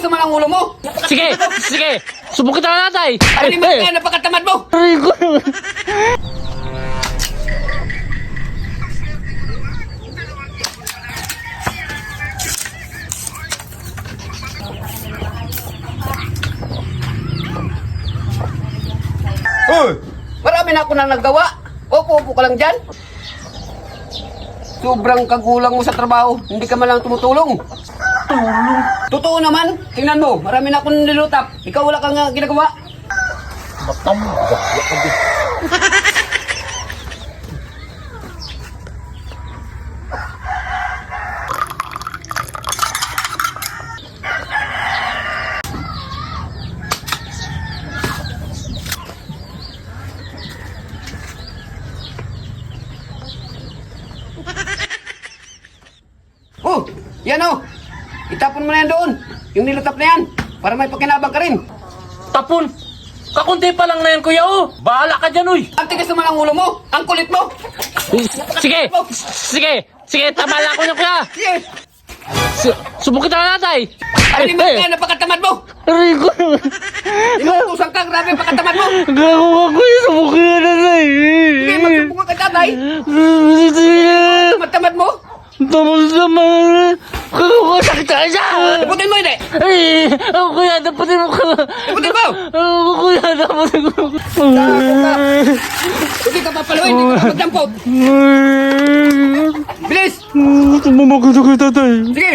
tigas naman ang ulo mo. Sige, sige. Subukin na natin. Ay, limat ka, napakatamad mo. Aray ko. Marami na ako na nagawa. Opo ka lang dyan. Sobrang kagulang mo sa trabaho. Hindi ka man lang tumutulong. Totoo naman. Tingnan mo, marami na akong nilutap. Ikaw wala kang ginagawa. Oh, yan oh. Itapon mo na yan doon. Yung nilutap na yan. Para may pakinabang ka rin. Tapon. Kakunti pa lang na yan, kuya, oh. Bahala ka dyan, uy. Ang tigas naman ang ulo mo. Ang kulit mo. Sige, sige. Sige, tama lang ako niya, kuya. Sige. Subukin na natin. Ay, limat ka, napakatamad mo. Aray ko. Inuutusan ka, grabe, napakatamad mo. Gago ka, kuya. Subukin na natin. Sige, magsubukan ka tatay. Tamad-tamad mo. Tapos naman. Gago ka, sakit sa isa. Iputin mo, hindi. Ay, kuya, dapatin mo ka. Iputin mo. Kuya, dapatin mo. Hindi ka papalawin, hindi ka magdampot. Bilis. Tumamagod ako, tatay. Sige.